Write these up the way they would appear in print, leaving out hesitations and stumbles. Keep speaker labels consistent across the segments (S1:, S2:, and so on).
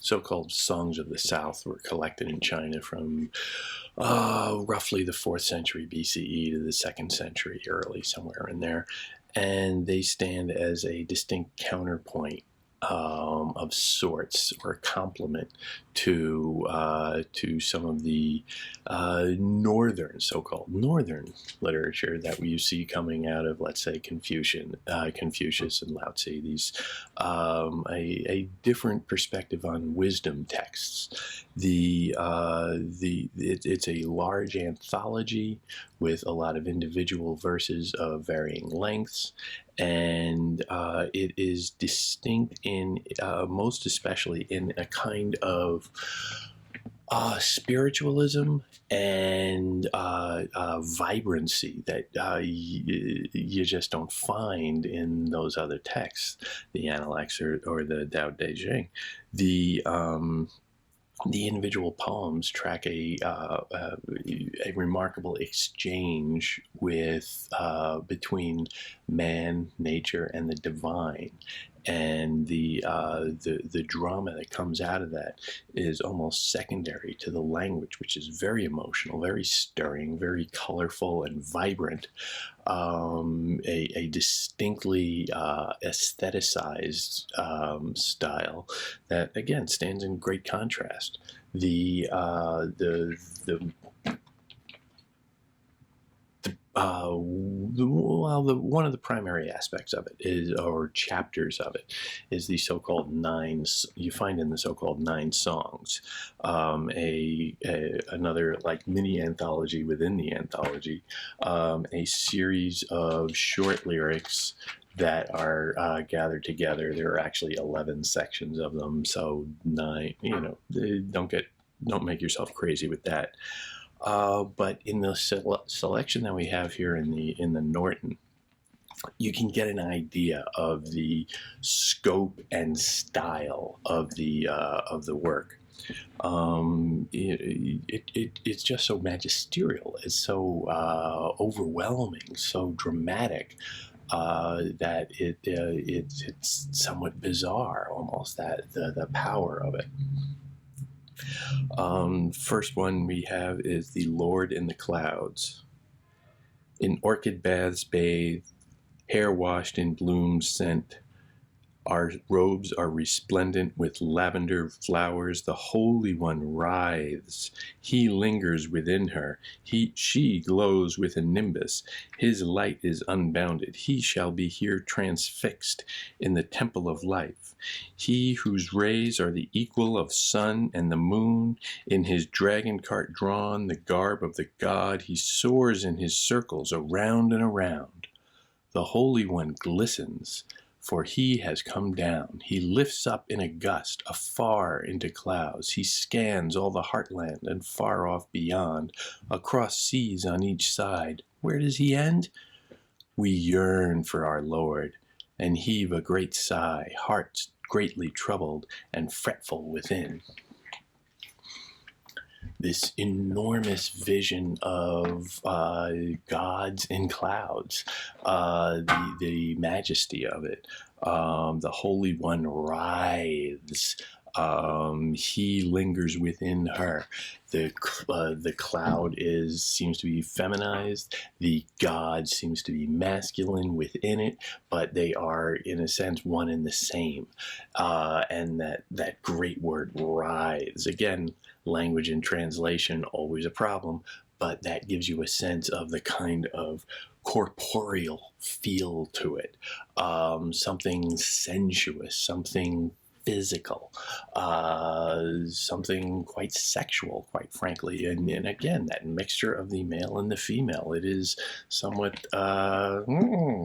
S1: so-called songs of the South were collected in China from roughly the 4th century BCE to the 2nd century early, somewhere in there. And they stand as a distinct counterpoint of sorts, or complement to some of the so-called northern literature that you see coming out of, let's say, Confucius and Lao Tzu. These a different perspective on wisdom texts. It's a large anthology with a lot of individual verses of varying lengths, and it is distinct in most especially in a kind of spiritualism and vibrancy that you just don't find in those other texts, the Analects or the Tao Te Ching. The individual poems track a remarkable exchange between man, nature, and the divine, and the drama that comes out of that is almost secondary to the language, which is very emotional, very stirring, very colorful and vibrant. A distinctly aestheticized style that again stands in great contrast. One of the primary aspects of it or chapters of it, is the so-called you find in the so-called 9 songs, another like mini anthology within the anthology, a series of short lyrics that are gathered together. There are actually 11 sections of them, so 9. Don't make yourself crazy with that. But in the selection that we have here in the Norton, you can get an idea of the scope and style of the work. It's just so magisterial. It's so overwhelming, so dramatic, that it's somewhat bizarre, almost, that the power of it. First one we have is The Lord in the Clouds. In orchid baths bathed, hair washed in blooms scent, our robes are resplendent with lavender flowers. The Holy One writhes. He lingers within her. She glows with a nimbus. His light is unbounded. He shall be here transfixed in the temple of life. He whose rays are the equal of sun and the moon, in his dragon cart drawn, the garb of the god, he soars in his circles around and around. The Holy One glistens, for he has come down. He lifts up in a gust, afar into clouds. He scans all the heartland and far off beyond, across seas on each side. Where does he end? We yearn for our Lord, and heave a great sigh, hearts greatly troubled and fretful within. This enormous vision of gods in clouds, the majesty of it. The Holy One writhes. He lingers within her. The cloud seems to be feminized. The god seems to be masculine within it, but they are, in a sense, one and the same. And that great word writhes. Again, language and translation, always a problem, but that gives you a sense of the kind of corporeal feel to it. Something sensuous, something physical, something quite sexual, quite frankly. And again, that mixture of the male and the female, it is somewhat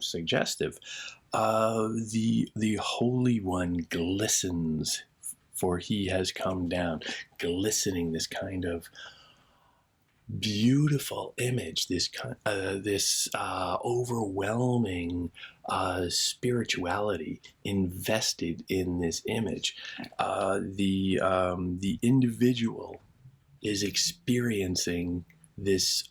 S1: suggestive. The Holy One glistens, for he has come down. Glistening, this kind of beautiful image, this overwhelming spirituality invested in this image. The individual is experiencing this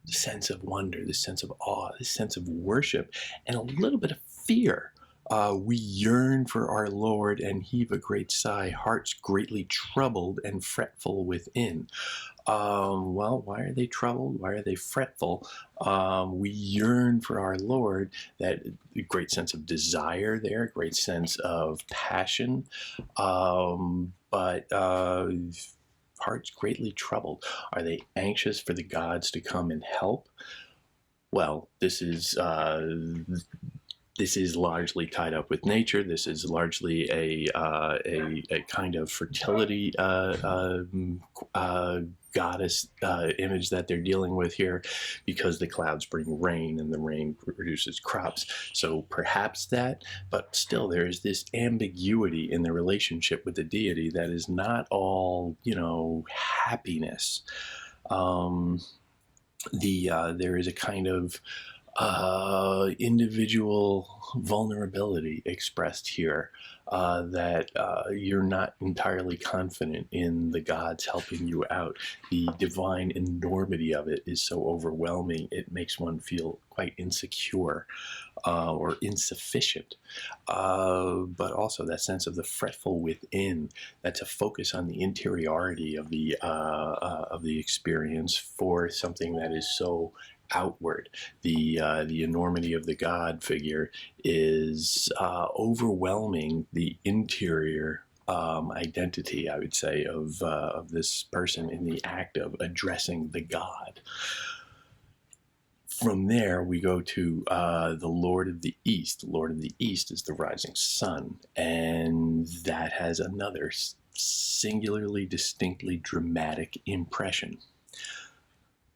S1: sense of wonder, this sense of awe, this sense of worship, and a little bit of fear We yearn for our Lord and heave a great sigh, hearts greatly troubled and fretful within. Well, why are they troubled? Why are they fretful? We yearn for our Lord, that great sense of desire there, great sense of passion, but hearts greatly troubled. Are they anxious for the gods to come and help? Well, this is largely tied up with nature. This is largely a kind of fertility goddess image that they're dealing with here, because the clouds bring rain and the rain produces crops. So perhaps that, but still there is this ambiguity in the relationship with the deity that is not all, happiness. There is a kind of individual vulnerability expressed here, that you're not entirely confident in the gods helping you out. The divine enormity of it is so overwhelming, it makes one feel quite insecure or insufficient. But also that sense of the fretful within, that's a focus on the interiority of the experience for something that is so outward. The enormity of the God figure is overwhelming the interior identity, I would say, of this person in the act of addressing the God. From there, we go to the Lord of the East. The Lord of the East is the rising sun, and that has another singularly, distinctly dramatic impression.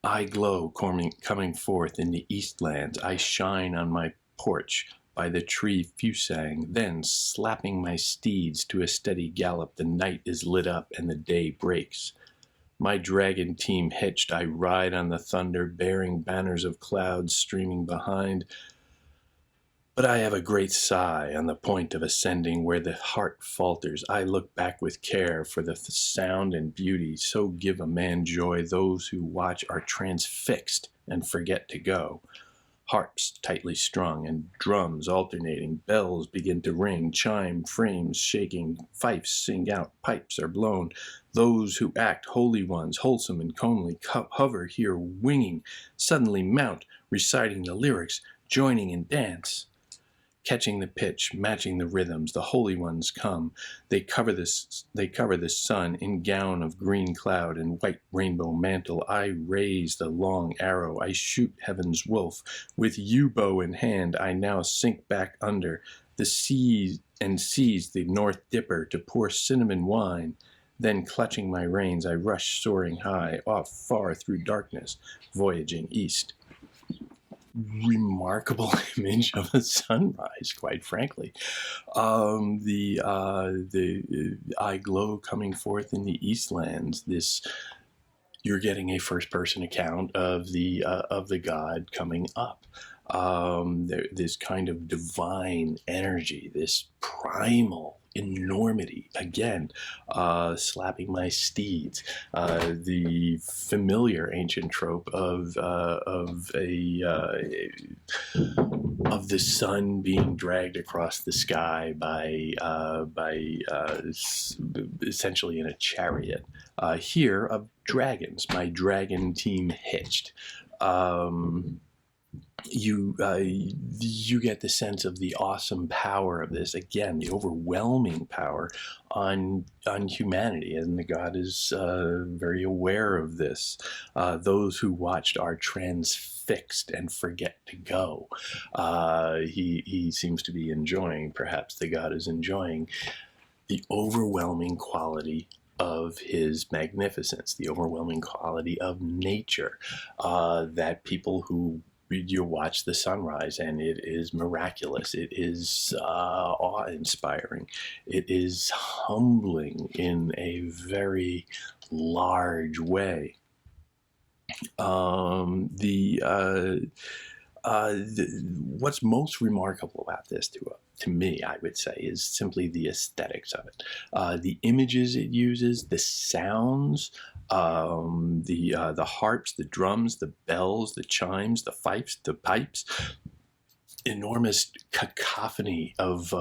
S1: I glow coming forth in the eastlands. I shine on my porch by the tree fusang. Then, slapping my steeds to a steady gallop, the night is lit up and the day breaks. My dragon team hitched, I ride on the thunder, bearing banners of clouds streaming behind. But I have a great sigh on the point of ascending where the heart falters. I look back with care, for the sound and beauty so give a man joy. Those who watch are transfixed and forget to go. Harps tightly strung and drums alternating, bells begin to ring, chime frames shaking, fifes sing out, pipes are blown. Those who act holy ones, wholesome and comely, hover here winging, suddenly mount, reciting the lyrics, joining in dance. Catching the pitch, matching the rhythms, the holy ones come. They cover the sun in gown of green cloud and white rainbow mantle. I raise the long arrow, I shoot heaven's wolf. With yew bow in hand, I now sink back under the seas and seize the North Dipper to pour cinnamon wine. Then, clutching my reins, I rush soaring high, off far through darkness, voyaging east. Remarkable image of a sunrise, quite frankly. The I glow coming forth in the Eastlands. You're getting a first-person account of the god coming up. This kind of divine energy, this primal enormity, again, slapping my steeds, the familiar ancient trope of the sun being dragged across the sky by essentially in a chariot. Here of dragons, my dragon team hitched. You get the sense of the awesome power of this, again, the overwhelming power on humanity, and the god is very aware of this. Those who watched are transfixed and forget to go. He seems to be enjoying, perhaps the god is enjoying, the overwhelming quality of his magnificence, the overwhelming quality of nature, that people who you watch the sunrise and it is miraculous. It is awe-inspiring. It is humbling in a very large way. What's most remarkable about this to me, I would say, is simply the aesthetics of it. The images it uses, the sounds, the harps, the drums, the bells, the chimes, the fifes, the pipes. enormous cacophony of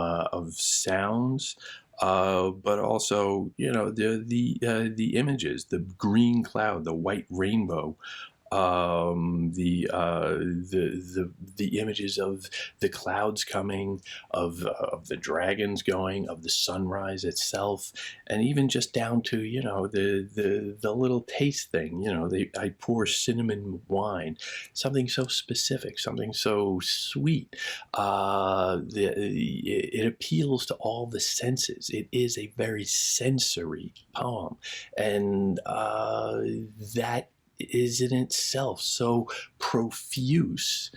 S1: sounds, but also, the images, the green cloud, the white rainbow, the images of the clouds coming, of the dragons going, of the sunrise itself, and even just down to, the little taste thing. I pour cinnamon wine, something so specific, something so sweet. It appeals to all the senses. It is a very sensory poem, and that is in itself so profuse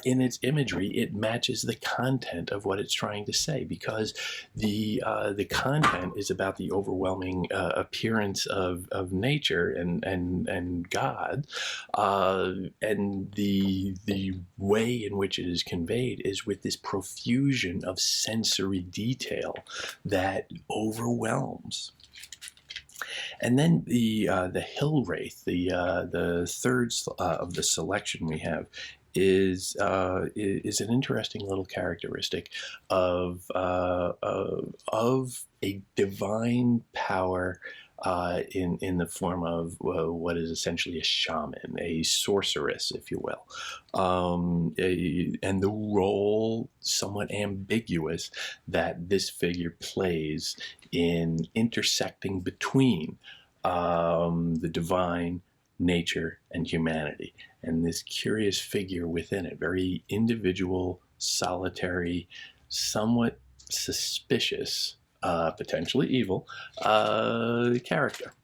S1: in its imagery. It matches the content of what it's trying to say, because the content is about the overwhelming appearance of nature and God, and the way in which it is conveyed is with this profusion of sensory detail that overwhelms. And then the hill wraith, the third of the selection we have, is an interesting little characteristic of a divine power in the form of what is essentially a shaman, a sorceress, if you will, and the role, somewhat ambiguous, that this figure plays in intersecting between the divine, nature, and humanity, and this curious figure within it, very individual, solitary, somewhat suspicious, potentially evil character.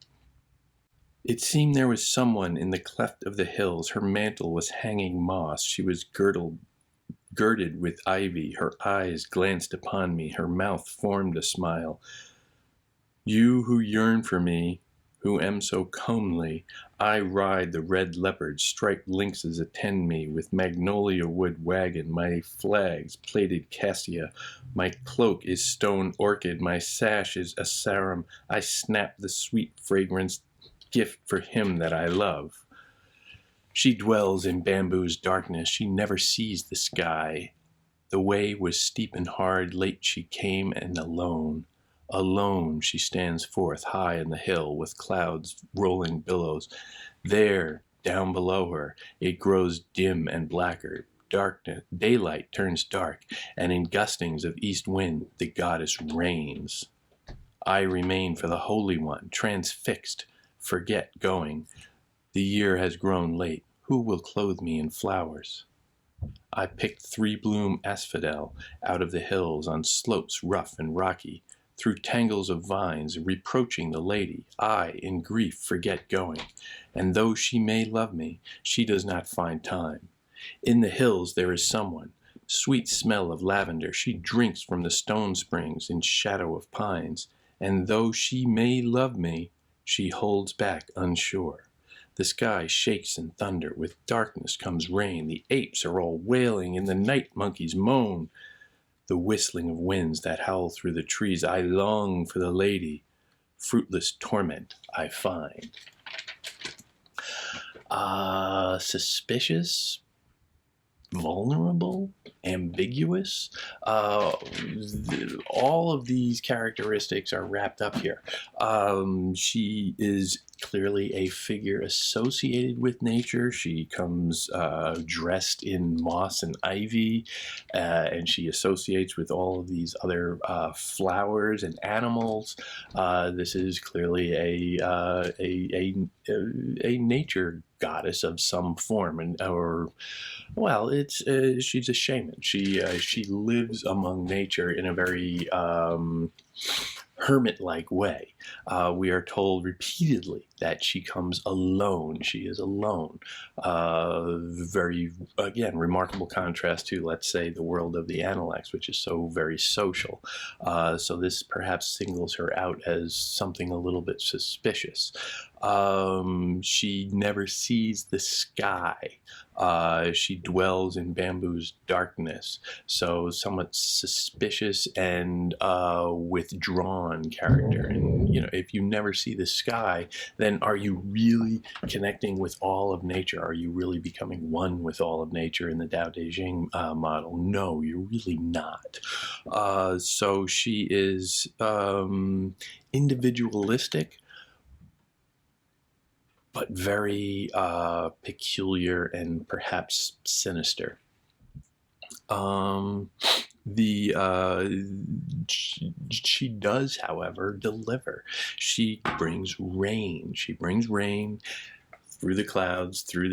S1: It seemed there was someone in the cleft of the hills. Her mantle was hanging moss. She was girded with ivy. Her eyes glanced upon me. Her mouth formed a smile. You who yearn for me, who am so comely, I ride the red leopard, striped lynxes attend me, with magnolia wood wagon, my flags plaited cassia, my cloak is stone orchid, my sash is asarum, I snap the sweet fragrance gift for him that I love. She dwells in bamboo's darkness, she never sees the sky. The way was steep and hard, late she came and alone. Alone she stands forth high in the hill with clouds rolling billows. There, down below her, it grows dim and blacker. Darkness, daylight turns dark, and in gustings of east wind the goddess reigns. I remain for the Holy One, transfixed, forget going. The year has grown late. Who will clothe me in flowers? I picked 3-bloom asphodel out of the hills on slopes rough and rocky, through tangles of vines, reproaching the lady. I, in grief, forget going, and though she may love me, she does not find time. In the hills there is someone, sweet smell of lavender, she drinks from the stone springs in shadow of pines, and though she may love me, she holds back unsure. The sky shakes in thunder, with darkness comes rain, the apes are all wailing, and the night monkeys moan. The whistling of winds that howl through the trees, I long for the lady, fruitless torment I find. Suspicious, vulnerable, ambiguous. All of these characteristics are wrapped up here. She is clearly a figure associated with nature. She comes dressed in moss and ivy, and she associates with all of these other flowers and animals. This is clearly a nature goddess of some form, she's a shaman. She lives among nature in a very hermit-like way. We are told repeatedly that she comes alone. She is alone. Very, again, remarkable contrast to, let's say, the world of the Analects, which is so very social. So this perhaps singles her out as something a little bit suspicious. She never sees the sky. She dwells in bamboo's darkness, so somewhat suspicious and withdrawn character. And if you never see the sky, then are you really connecting with all of nature? Are you really becoming one with all of nature in the Tao Te Ching model? No, you're really not. So she is individualistic, but very peculiar and perhaps sinister. She does, however, deliver. She brings rain. She brings rain through the clouds, through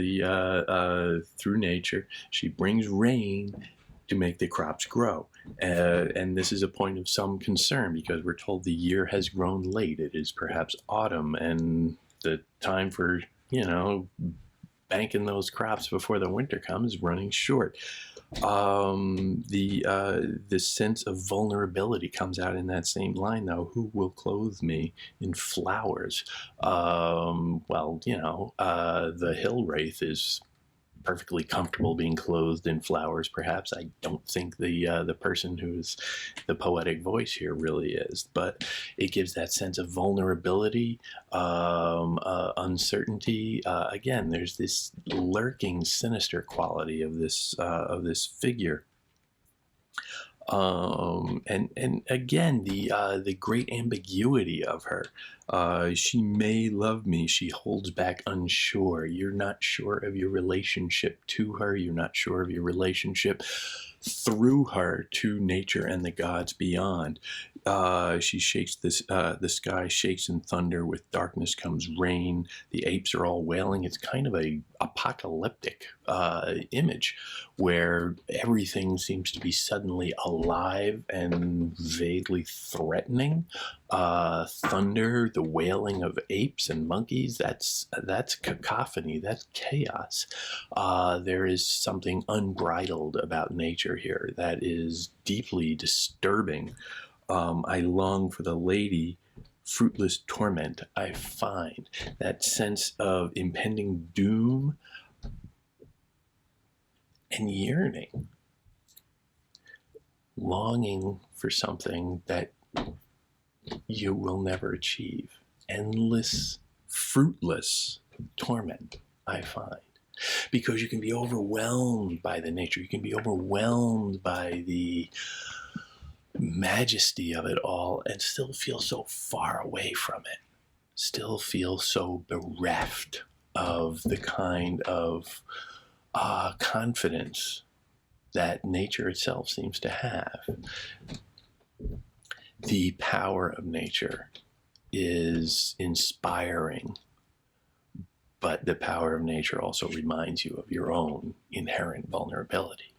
S1: nature. She brings rain to make the crops grow. And this is a point of some concern, because we're told the year has grown late. It is perhaps autumn, and the time for, banking those crops before the winter comes running short. The sense of vulnerability comes out in that same line, though. Who will clothe me in flowers? The hill wraith is perfectly comfortable being clothed in flowers. Perhaps I don't think the person who's the poetic voice here really is, but it gives that sense of vulnerability, uncertainty. Again, there's this lurking, sinister quality of this figure. And again, the great ambiguity of her. She may love me. She holds back, unsure. You're not sure of your relationship to her. You're not sure of your relationship through her to nature and the gods beyond. She shakes the sky shakes in thunder. With darkness comes rain. The apes are all wailing. It's kind of a apocalyptic image, where everything seems to be suddenly alive and vaguely threatening. Thunder, the wailing of apes and monkeys, that's cacophony, that's chaos. There is something unbridled about nature here that is deeply disturbing. I long for the lady, fruitless torment I find. That sense of impending doom and yearning, longing for something that you will never achieve. Endless, fruitless torment I find. Because you can be overwhelmed by the nature. You can be overwhelmed by the majesty of it all and still feel so far away from it. Still feel so bereft of the kind of confidence that nature itself seems to have. The power of nature is inspiring, but the power of nature also reminds you of your own inherent vulnerability.